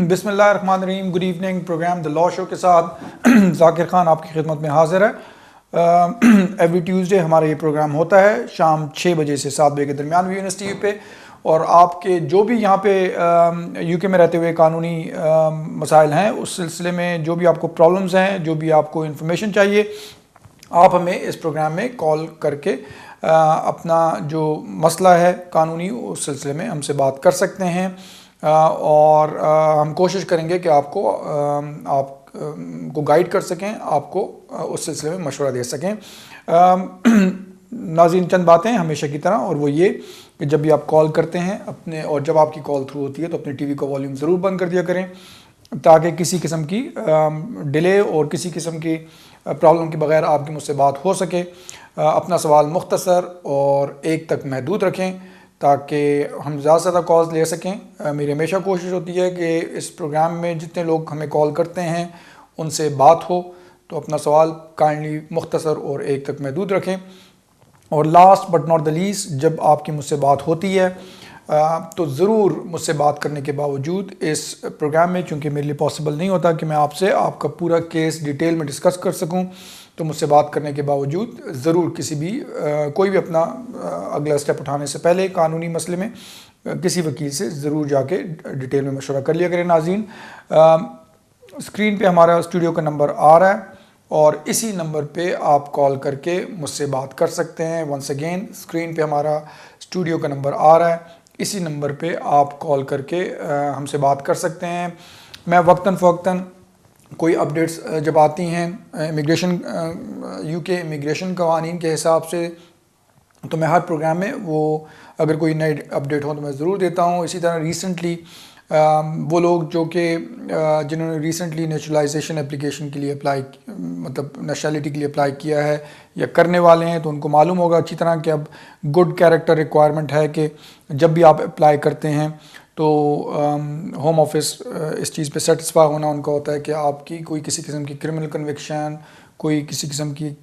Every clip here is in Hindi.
बिस्मिल्लाहिर्रहमानिर्रहीम। Good evening. Program the law show के साथ ज़ाकिर ख़ान आपकी खिदमत में हाज़िर है। एवरी ट्यूसडे हमारा ये प्रोग्राम होता है शाम 6 बजे से 7 बजे के दरमियान वीएनएस टीवी पे। और आपके जो भी यहाँ पे यूके में रहते हुए कानूनी मसाइल हैं, उस सिलसिले में जो भी आपको प्रॉब्लम्स हैं, जो भी आपको इन्फॉर्मेशन चाहिए, आप हमें इस प्रोग्राम में कॉल करके अपना जो मसला है कानूनी, उस सिलसिले में हमसे बात कर सकते हैं। और हम कोशिश करेंगे कि आपको गाइड कर सकें, आपको उस सिलसिले में मशवरा दे सकें। नाज़रीन, चंद बातें हमेशा की तरह, और वो ये कि जब भी आप कॉल करते हैं अपने, और जब आपकी कॉल थ्रू होती है तो अपने टीवी का वॉल्यूम ज़रूर बंद कर दिया करें, ताकि किसी किस्म की डिले और किसी किस्म की प्रॉब्लम के बगैर आपकी मुझसे बात हो सके। अपना सवाल मुख्तसर और एक तक महदूद रखें ताकि हम ज़्यादा से ज़्यादा कॉल्स ले सकें। मेरी हमेशा कोशिश होती है कि इस प्रोग्राम में जितने लोग हमें कॉल करते हैं उनसे बात हो, तो अपना सवाल काइंडली मुख्तसर और एक तक महदूद रखें। और last but not the least, जब आपकी मुझसे बात होती है तो ज़रूर मुझसे बात करने के बावजूद इस प्रोग्राम में, चूँकि मेरे लिए पॉसिबल नहीं होता कि मैं आपसे आपका पूरा केस डिटेल में डिस्कस कर सकूं, तो मुझसे बात करने के बावजूद ज़रूर किसी भी कोई भी अपना अगला स्टेप उठाने से पहले कानूनी मसले में किसी वकील से ज़रूर जाके डिटेल में मशवरा कर लिया करें। नाज़रीन, स्क्रीन पे हमारा स्टूडियो का नंबर आ रहा है और इसी नंबर पे आप कॉल करके मुझसे बात कर सकते हैं। वंस अगेन, स्क्रीन पे हमारा स्टूडियो का नंबर आ रहा है, इसी नंबर पे आप कॉल करके हमसे बात कर सकते हैं। मैं वक्तन फ़वक्तन कोई अपडेट्स जब आती हैं इमिग्रेशन, यूके इमिग्रेशन कवानीन के हिसाब से, तो मैं हर प्रोग्राम में वो अगर कोई नई अपडेट हो तो मैं ज़रूर देता हूँ। इसी तरह रिसेंटली वो लोग जो कि जिन्होंने रिसेंटली नेचुरलाइजेशन एप्लीकेशन के लिए अप्लाई, मतलब नेशनलिटी के लिए अप्लाई किया है या करने वाले हैं, तो उनको मालूम होगा अच्छी तरह कि अब गुड कैरेक्टर रिक्वायरमेंट है कि जब भी आप अप्लाई करते हैं तो होम ऑफिस इस चीज़ पे सेटिस्फाई होना उनका होता है कि आपकी कोई किसी किस्म की क्रिमिनल कन्विक्शन, कोई किसी किस्म की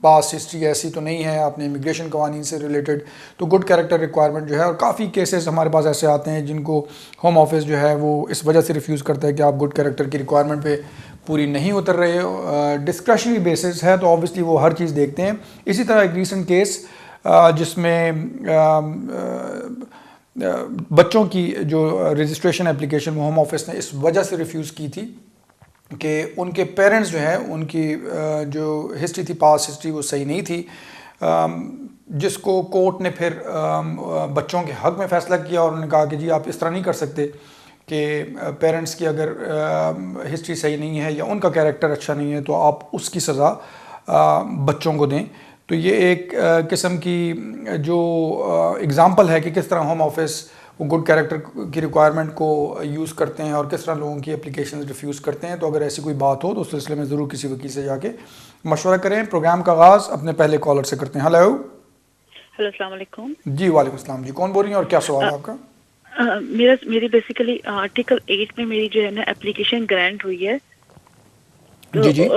पास हिस्ट्री ऐसी तो नहीं है आपने इमिग्रेशन कवानीन से रिलेटेड। तो गुड कैरेक्टर रिक्वायरमेंट जो है, और काफ़ी केसेस हमारे पास ऐसे आते हैं जिनको होम ऑफिस जो है वो इस वजह से रिफ्यूज़ करता है कि आप गुड कैरेक्टर की रिक्वायरमेंट पे पूरी नहीं उतर रहे हो। डिस्क्रिशनरी बेसिस है तो ऑब्वियसली वो हर चीज़ देखते हैं। इसी तरह एक रीसेंट केस जिसमें बच्चों की जो रजिस्ट्रेशन एप्लीकेशन होम ऑफिस ने इस वजह से रिफ्यूज़ की थी कि उनके पेरेंट्स जो है, उनकी जो हिस्ट्री थी, पास हिस्ट्री, वो सही नहीं थी, जिसको कोर्ट ने फिर बच्चों के हक़ में फ़ैसला किया और उन्होंने कहा कि जी आप इस तरह नहीं कर सकते कि पेरेंट्स की अगर हिस्ट्री सही नहीं है या उनका कैरेक्टर अच्छा नहीं है तो आप उसकी सज़ा बच्चों को दें। तो ये एक किस्म की जो एग्ज़ाम्पल है कि किस तरह होम ऑफिस वो गुड कैरेक्टर की रिक्वायरमेंट को यूज़ करते हैं और किस तरह लोगों की एप्लीकेशन रिफ्यूज़ करते हैं। तो अगर ऐसी कोई बात हो तो उस सिलसिले में ज़रूर किसी वकील से जाके मशवरा करें। प्रोग्राम का आगाज़ अपने पहले कॉलर से करते हैं। हेलो अस्सलाम वालेकुम। जी वालेकुम अस्सलाम। जी कौन बोल रही हैं और क्या सवाल है आपका? मेरी बेसिकली आर्टिकल 8 में मेरी जो है ना एप्लीकेशन ग्रांट हुई है, तो जी जी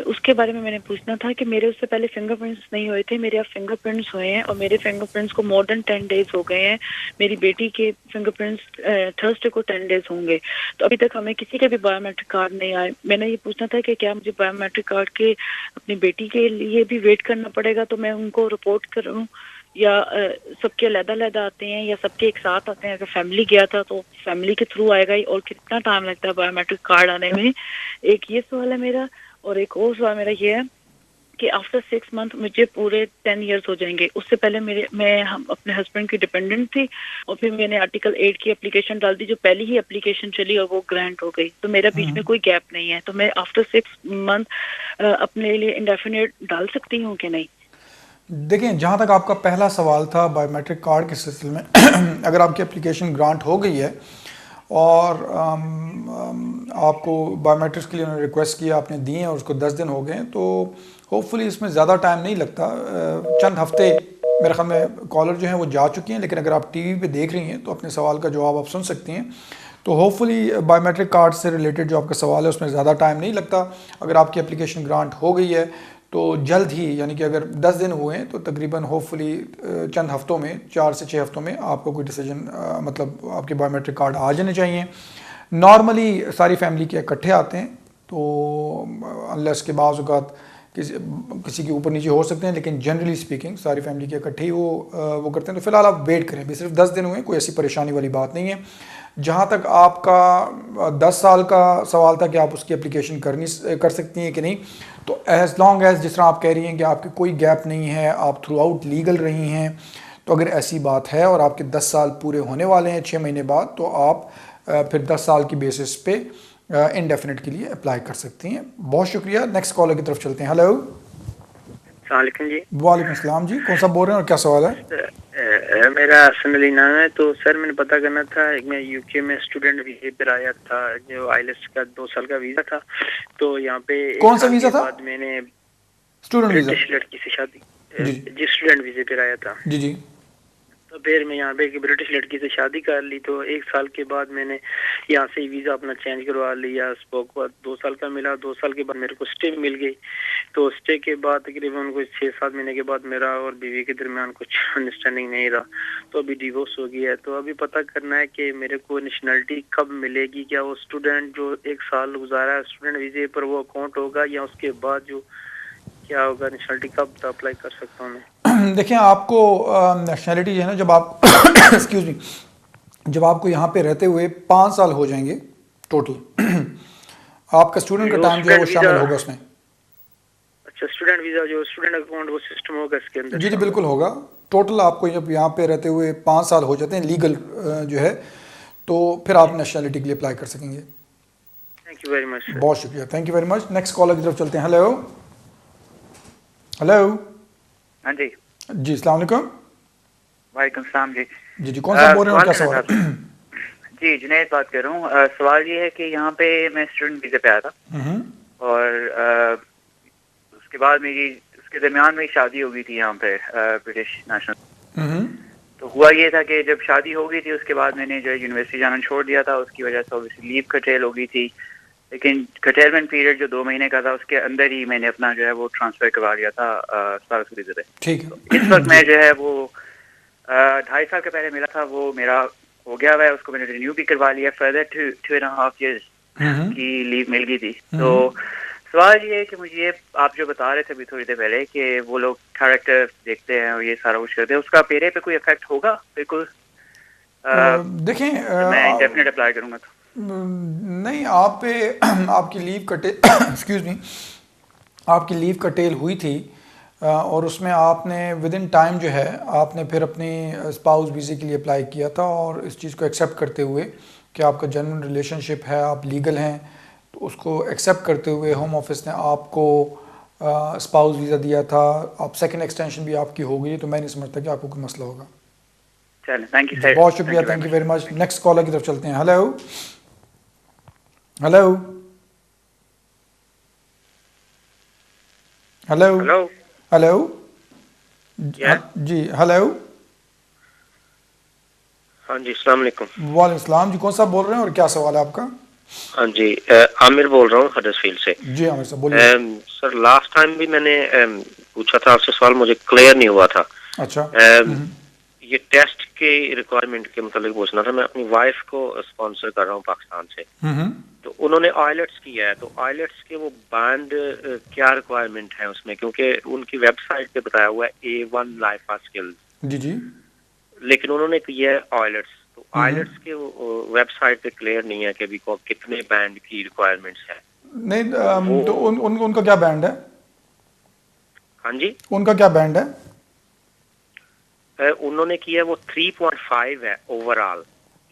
उसके बारे में मैंने पूछना था कि मेरे उससे पहले फिंगरप्रिंट्स नहीं हुए थे, मेरे अब फिंगरप्रिंट्स हुए हैं और मेरे फिंगरप्रिंट्स को मोर देन 10 डेज हो गए हैं। मेरी बेटी के फिंगरप्रिंट्स थर्सडे को 10 डेज होंगे, तो अभी तक हमें किसी का भी बायोमेट्रिक कार्ड नहीं आया। मैंने ये पूछना था कि क्या मुझे बायोमेट्रिक कार्ड के अपनी बेटी के लिए भी वेट करना पड़ेगा, तो मैं उनको रिपोर्ट करूँ, या सबके अलग-अलग आते हैं या सबके एक साथ आते हैं? अगर फैमिली गया था तो फैमिली के थ्रू आएगा ही, और कितना टाइम लगता है बायोमेट्रिक कार्ड आने में? एक ये सवाल है मेरा। और एक और सवाल मेरा ये है कि आफ्टर 6 मंथ मुझे पूरे 10 इयर्स हो जाएंगे। उससे पहले हम अपने हस्बैंड की डिपेंडेंट थी और फिर मैंने आर्टिकल 8 की एप्लीकेशन डाल दी, जो पहली ही एप्लीकेशन चली और वो ग्रांट हो गई। तो मेरा बीच में कोई गैप नहीं है, तो मैं आफ्टर 6 मंथ अपने लिए इंडेफिनिट डाल सकती हूँ कि नहीं? देखें, जहाँ तक आपका पहला सवाल था बायोमेट्रिक कार्ड के सिलसिले में अगर आपकी एप्लीकेशन ग्रांट हो गई है और आपको बायोमेट्रिक्स के लिए उन्होंने रिक्वेस्ट किया, आपने दिए और उसको 10 दिन हो गए, तो होपफुली इसमें ज़्यादा टाइम नहीं लगता। चंद हफ्ते मेरे ख्याल में कॉलर जो हैं वो जा चुके हैं, लेकिन अगर आप टीवी पे देख रही हैं तो अपने सवाल का जवाब आप सुन सकती हैं। तो होपफुली बायोमेट्रिक कार्ड से रिलेटेड जो आपका सवाल है उसमें ज़्यादा टाइम नहीं लगता। अगर आपकी एप्लीकेशन ग्रांट हो गई है तो जल्द ही, यानी कि अगर 10 दिन हुए हैं तो तकरीबन होपफुली चंद हफ्तों में, 4 से 6 हफ्तों में आपको कोई डिसीजन, मतलब आपके बायोमेट्रिक कार्ड आ जाने चाहिए। नॉर्मली सारी फैमिली के इकट्ठे आते हैं, तो अनलेस के बाज़ औक़ात किसी के ऊपर नीचे हो सकते हैं, लेकिन जनरली स्पीकिंग सारी फैमिली के इकट्ठे ही वो करते हैं। तो फिलहाल आप वेट करें, भी सिर्फ 10 दिन हुए, कोई ऐसी परेशानी वाली बात नहीं है। जहाँ तक आपका 10 साल का सवाल था कि आप उसकी एप्लीकेशन कर सकती हैं कि नहीं, तो एज़ लॉन्ग एज़, जिस तरह आप कह रही हैं कि आपकी कोई गैप नहीं है, आप थ्रू आउट लीगल रही हैं, तो अगर ऐसी बात है और आपके 10 साल पूरे होने वाले हैं 6 महीने बाद, तो आप फिर 10 साल की बेसिस पे इंडेफिनिट के लिए अप्लाई कर सकती हैं। बहुत शुक्रिया। नेक्स्ट कॉलर की तरफ चलते हैं। हेलो, सलाम जी। वालेकुम सलाम जी, कौन सा बोल रहे हैं और क्या सवाल है? मेरा हसन अली नाम है। तो सर मैंने पता करना था, मैं यूके में स्टूडेंट वीजे पर आया था, जो आईएलटीएस का 2 साल का वीजा था। तो यहाँ पे कौन सा वीजा था? बाद मैंने स्टूडेंट वीजा। ब्रिटिश लड़की से शादी, जी जी स्टूडेंट वीजे पर आया था। जी जी। तो फिर मैं यहाँ पे एक ब्रिटिश लड़की से शादी कर ली। तो 1 साल के बाद मैंने यहाँ से वीज़ा अपना चेंज करवा लिया। स्पोक बाद 2 साल का मिला। 2 साल के बाद मेरे को स्टे मिल गई। तो स्टे के बाद तकरीबन कुछ 6-7 महीने के बाद मेरा और बीवी के दरमियान कुछ अंडरस्टैंडिंग नहीं रहा, तो अभी डिवोर्स हो गया है। तो अभी पता करना है कि मेरे को नेशनलिटी कब मिलेगी। क्या वो स्टूडेंट जो 1 साल गुजारा है स्टूडेंट वीजे पर वो अकाउंट होगा, या उसके बाद जो क्या होगा, नेशनलिटी कब अप्लाई कर सकता हूँ मैं? देखिए, आपको नेशनलिटी जो है ना, जब आप एक्सक्यूज मी, जब आपको यहाँ पे रहते हुए 5 साल हो जाएंगे टोटल, आपका स्टूडेंट का टाइम जो है वो शामिल होगा उसमें। अच्छा, स्टूडेंट वीजा जो स्टूडेंट अकाउंट वो सिस्टम होगा इसके अंदर? जी जी बिल्कुल होगा। टोटल आपको जब यहाँ पे रहते हुए 5 साल हो जाते हैं लीगल जो है, तो फिर आप नेशनलिटी के लिए अप्लाई कर सकेंगे। Thank you very much. बहुत शुक्रिया, thank you very much. Next collar की तरफ चलते हैं। Hello hello. हाँ जी जी, अस्सलाम वालेकुम। वालेकुम सलाम जी। जी जी, कौन सा बोल रहे हैं और क्या सवाल है? जी जुनैद बात कर रहा हूँ। सवाल ये है कि यहाँ पे मैं स्टूडेंट वीज़े पे आया था, और उसके बाद उसके दरमियान मेरी शादी हो गई थी यहाँ पे ब्रिटिश नेशनल। तो हुआ ये था कि जब शादी हो गई थी उसके बाद मैंने जो है यूनिवर्सिटी जाना छोड़ दिया था। उसकी वजह से ऑब्वियसली लीव कटेल हो गई थी, लेकिन कटेलमेंट पीरियड जो 2 महीने का था उसके अंदर ही मैंने अपना जो है वो ट्रांसफर करवा लिया था स्पाउस वीज़े पे। ठीक है। तो इस वक्त मैं जो है वो 2.5 साल का पहले मिला था, वो मेरा हो गया हुआ है। उसको मैंने रिन्यू भी करवा लिया। फर्दर 2.5 years की लीव मिल गई थी। तो सवाल ये है कि मुझे आप जो बता रहे थे अभी थोड़ी देर पहले कि वो लोग कैरेक्टर देखते हैं और ये सारा कुछ करते हैं, उसका पेरे पे कोई इफेक्ट होगा? बिल्कुल देखें, मैं इंडेफिनिट अप्लाई करूंगा तो नहीं, आप पे आपकी लीव कटे एक्सक्यूज मी, आपकी लीव कटेल हुई थी, और उसमें आपने विद इन टाइम जो है आपने फिर अपनी स्पाउस वीज़े के लिए अप्लाई किया था, और इस चीज़ को एक्सेप्ट करते हुए कि आपका जेन्युइन रिलेशनशिप है, आप लीगल हैं, तो उसको एक्सेप्ट करते हुए होम ऑफिस ने आपको स्पाउस वीज़ा दिया था। आप सेकंड एक्सटेंशन भी आपकी हो गई, तो मैं नहीं समझता कि आपको कोई मसला होगा। चलें, थैंक यू सर। बहुत शुक्रिया, thank you very much. Next collar की तरफ चलते हैं। Hello hello hello hello hello. Yeah. जी हेलो। हाँ जी, अस्सलाम वालेकुम। वालेकुम सलाम जी, कौन सा बोल रहे हैं और क्या सवाल है आपका? हाँ जी, आमिर बोल रहा हूँ हडर्सफील्ड से। जी आमिर साहब बोलिए। सर लास्ट टाइम भी मैंने पूछा था आपसे सवाल, मुझे क्लियर नहीं हुआ था। अच्छा। ये टेस्ट के रिक्वायरमेंट के मतलब पूछना था। मैं अपनी वाइफ को स्पॉन्सर कर रहा हूँ पाकिस्तान से, तो उन्होंने आइलेट्स किया है, तो आइलेट्स के वो बैंड क्या रिक्वायरमेंट है उसमें? क्योंकि उनकी वेबसाइट पे बताया हुआ है A1 लाइफ स्किल्स। जी जी। लेकिन उन्होंने किया है आइलेट्स, तो आइलेट्स के वेबसाइट पे क्लियर नहीं है कि अभी को कितने बैंड की रिक्वायरमेंट्स है। नहीं, तो उनका क्या बैंड है? हाँ जी, उनका क्या बैंड है? उन्होंने किया वो 3.5 है ओवरऑल,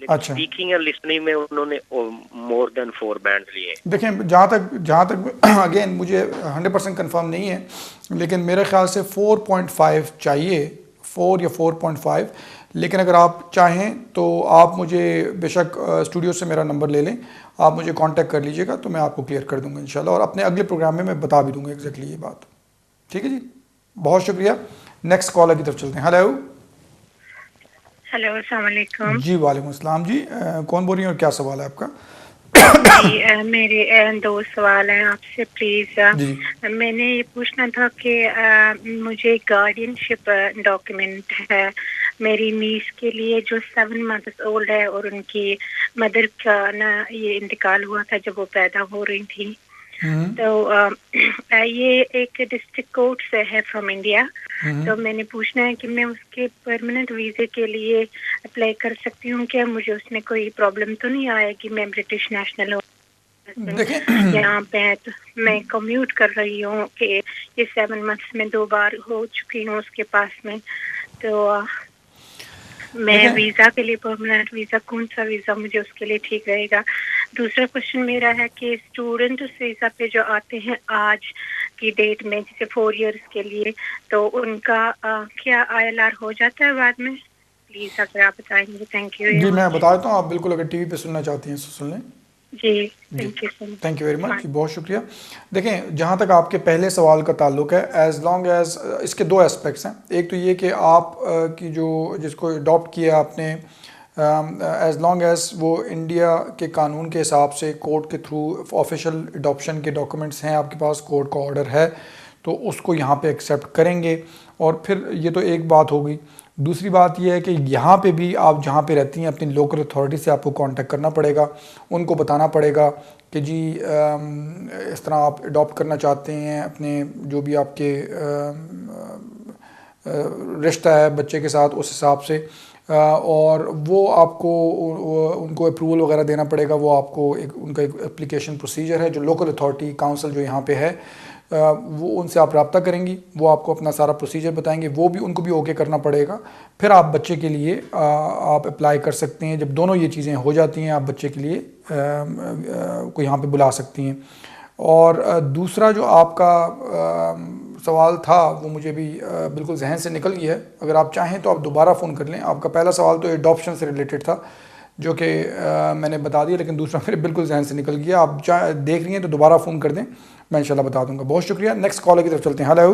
लेकिन स्पीकिंग एंड लिसनिंग में उन्होंने मोर देन 4 बैंड लिए। देखें, जहाँ तक अगेन मुझे 100% कंफर्म नहीं है, लेकिन मेरे ख्याल से 4.5 चाहिए, 4 या 4.5। लेकिन अगर आप चाहें तो आप मुझे बेशक स्टूडियो से मेरा नंबर ले लें, आप मुझे कांटेक्ट कर लीजिएगा, तो मैं आपको क्लियर कर दूंगा इंशाल्लाह, और अपने अगले प्रोग्राम में मैं बता भी दूंगा एग्जैक्टली ये बात। ठीक है जी, बहुत शुक्रिया। नेक्स्ट कॉलर की तरफ चलते हैं। हेलो हेलो, अस्सलाम वालेकुम। जी वालेकुम अस्सलाम जी, कौन बोल रही हैं और क्या सवाल है आपका? जी मेरे दो सवाल हैं आपसे प्लीज। जी मैंने ये पूछना था कि मुझे गार्डियनशिप डॉक्यूमेंट है मेरी नीस के लिए जो 7 मंथ्स ओल्ड है और उनकी मदर का ना ये इंतकाल हुआ था जब वो पैदा हो रही थी। तो ये एक डिस्ट्रिक्ट कोर्ट से है फ्रॉम इंडिया। तो मैंने पूछना है कि मैं उसके परमानेंट वीजे के लिए अप्लाई कर सकती हूँ क्या? मुझे उसमें कोई प्रॉब्लम तो नहीं आएगी? मैं ब्रिटिश नेशनल हूँ देखें यहाँ पे, तो मैं कम्यूट कर रही हूँ कि ये 7 मंथ्स में 2 बार हो चुकी हूँ उसके पास में। तो मैं वीजा के लिए परमानेंट वीजा, कौन सा वीजा मुझे उसके लिए ठीक रहेगा? दूसरा क्वेश्चन मेरा है कि स्टूडेंट उस वीजा पे जो आते हैं आज की डेट में, जैसे 4 इयर्स के लिए, तो उनका क्या ILR हो जाता है बाद में? प्लीज अगर आप बताएंगे। Thank you. जी मैं बता देता हूँ, आप बिल्कुल अगर टीवी पे सुनना चाहती हैं तो सुन लें। जी thank you so much. Thank you very much जी, बहुत शुक्रिया। देखें, जहाँ तक आपके पहले सवाल का ताल्लुक है, एज लॉन्ग एज इसके दो एस्पेक्ट्स हैं। एक तो ये कि आप की जो जिसको अडॉप्ट किया आपने, एज लॉन्ग एज वो इंडिया के कानून के हिसाब से कोर्ट के थ्रू ऑफिशियल अडॉप्शन के डॉक्यूमेंट्स हैं आपके पास, कोर्ट का ऑर्डर है, तो उसको यहाँ पे एक्सेप्ट करेंगे। और फिर ये तो एक बात होगी। दूसरी बात यह है कि यहाँ पे भी आप जहाँ पे रहती हैं अपनी लोकल अथॉरिटी से आपको कांटेक्ट करना पड़ेगा, उनको बताना पड़ेगा कि जी इस तरह आप अडॉप्ट करना चाहते हैं अपने जो भी आपके रिश्ता है बच्चे के साथ, उस हिसाब से और वो आपको उनको अप्रूवल वगैरह देना पड़ेगा। वो आपको एक उनका एक एप्लीकेशन प्रोसीजर है जो लोकल अथॉरिटी काउंसिल जो यहाँ पे है, वो उनसे आप रब्ता करेंगी, वो आपको अपना सारा प्रोसीजर बताएंगे, वो भी उनको भी ओके करना पड़ेगा। फिर आप बच्चे के लिए आप अप्लाई कर सकते हैं। जब दोनों ये चीज़ें हो जाती हैं आप बच्चे के लिए को यहाँ पे बुला सकती हैं। और दूसरा जो आपका सवाल था वो मुझे भी बिल्कुल जहन से निकल गया है। अगर आप चाहें तो आप दोबारा फ़ोन कर लें। आपका पहला सवाल तो एडॉप्शन से रिलेटेड था जो कि मैंने बता दिया, लेकिन दूसरा मेरे बिल्कुल जहन से निकल गया। आप देख रही हैं तो दोबारा फ़ोन कर दें, मैं इंशाल्लाह बता दूंगा। बहुत शुक्रिया। नेक्स्ट कॉलर की तरफ चलते हैं। हेलो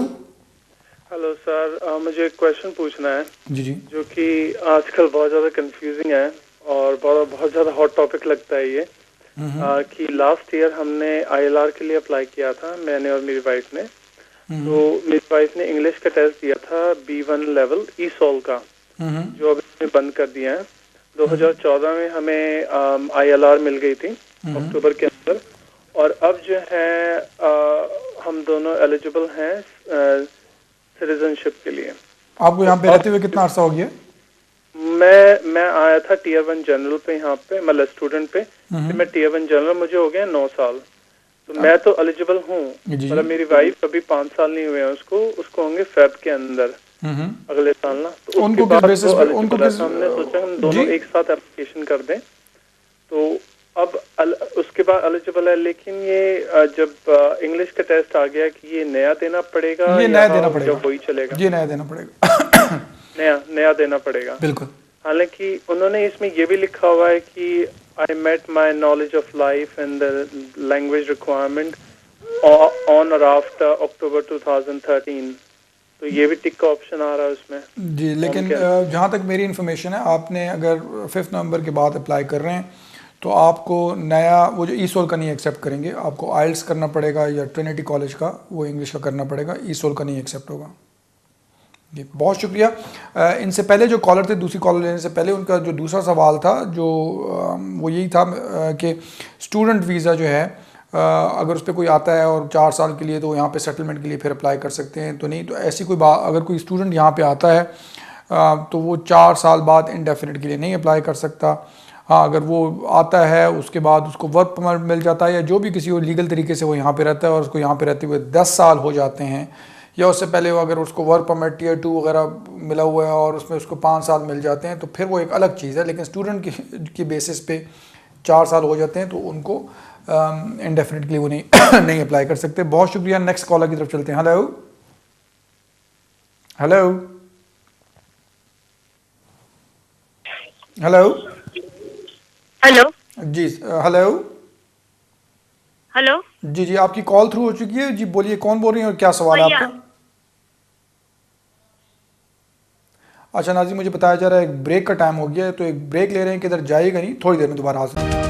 हेलो सर, मुझे एक क्वेश्चन पूछना है जी जी, जो कि आजकल बहुत ज़्यादा कंफ्यूजिंग है और बहुत ज़्यादा हॉट टॉपिक लगता है ये कि लास्ट ईयर हमने ILR के लिए अप्लाई किया था, मैंने और मेरी वाइफ ने। तो मेरी वाइफ ने इंग्लिश का टेस्ट दिया था B1 लेवल ESOL का, जो अभी हमने बंद कर दिया है। 2014 में हमें ILR मिल गई थी अक्टूबर के अंदर, और अब जो है हम दोनों एलिजिबल हैं सिटीजनशिप के लिए। आपको यहाँ पे रहते हुए कितना अर्सा हो गया? मैं आया था Tier 1 जनरल पे, यहाँ पे मतलब स्टूडेंट पे, फिर मैं Tier 1 जनरल, मुझे हो गया 9 साल। तो मैं तो एलिजिबल हूँ, मतलब मेरी वाइफ अभी 5 साल नहीं हुए हैं उसको होंगे फेब के अंदर अगले साल ना। तो उनको उसके किस बाद बेसिस पे उनको किस हमने सोचा हम दोनों एक साथ एप्लीकेशन कर दें। तो अब उसके बाद एलिजिबल है, लेकिन ये जब इंग्लिश का टेस्ट आ गया कि ये नया देना पड़ेगा, ये नया देना पड़ेगा, वही चलेगा? ये नया देना पड़ेगा नया देना पड़ेगा, बिल्कुल। हालांकि उन्होंने इसमें ये भी लिखा हुआ है कि I met my knowledge of life and the language requirement on or after October 2013। तो ये भी टिक का ऑप्शन आ रहा है उसमें जी, लेकिन जहाँ तक मेरी इन्फॉर्मेशन है, आपने अगर 5 नवंबर के बाद अप्लाई कर रहे हैं तो आपको नया वो जो ESOL का नहीं एक्सेप्ट करेंगे, आपको IELTS करना पड़ेगा या ट्रिनिटी कॉलेज का वो इंग्लिश का करना पड़ेगा, ESOL का नहीं एक्सेप्ट होगा। जी बहुत शुक्रिया। इनसे पहले जो कॉलर थे, दूसरी कॉलर लेने से पहले, उनका जो दूसरा सवाल था जो वो यही था कि स्टूडेंट वीज़ा जो है अगर उस पर कोई आता है और 4 साल के लिए, तो यहाँ पे सेटलमेंट के लिए फिर अप्लाई कर सकते हैं। तो नहीं, तो ऐसी कोई बात, अगर कोई स्टूडेंट यहाँ पे आता है तो वो 4 साल बाद इंडेफिनिट के लिए नहीं अप्लाई कर सकता। हाँ, अगर वो आता है उसके बाद उसको वर्क परमिट मिल जाता है या जो भी किसी लीगल तरीके से वो यहाँ पे रहता है और उसको यहाँ पे रहते हुए 10 साल हो जाते हैं, या उससे पहले अगर उसको वर्क परमिट Tier 2 वगैरह मिला हुआ है और उसमें उसको 5 साल मिल जाते हैं, तो फिर वो एक अलग चीज़ है। लेकिन स्टूडेंट की बेसिस पे 4 साल हो जाते हैं तो उनको इंडेफिनिट के लिए वो नहीं नहीं अप्लाई कर सकते। बहुत शुक्रिया। नेक्स्ट कॉलर की तरफ चलते हैं। हेलो हेलो हेलो हेलो जी, हेलो हेलो जी जी, आपकी कॉल थ्रू हो चुकी है जी। बोलिए, कौन बोल रही है और क्या सवाल है आपका? अच्छा नाज़ी, मुझे बताया जा रहा है एक ब्रेक का टाइम हो गया है, तो एक ब्रेक ले रहे हैं, किधर जाइएगा नहीं, थोड़ी देर में दोबारा हाजिर।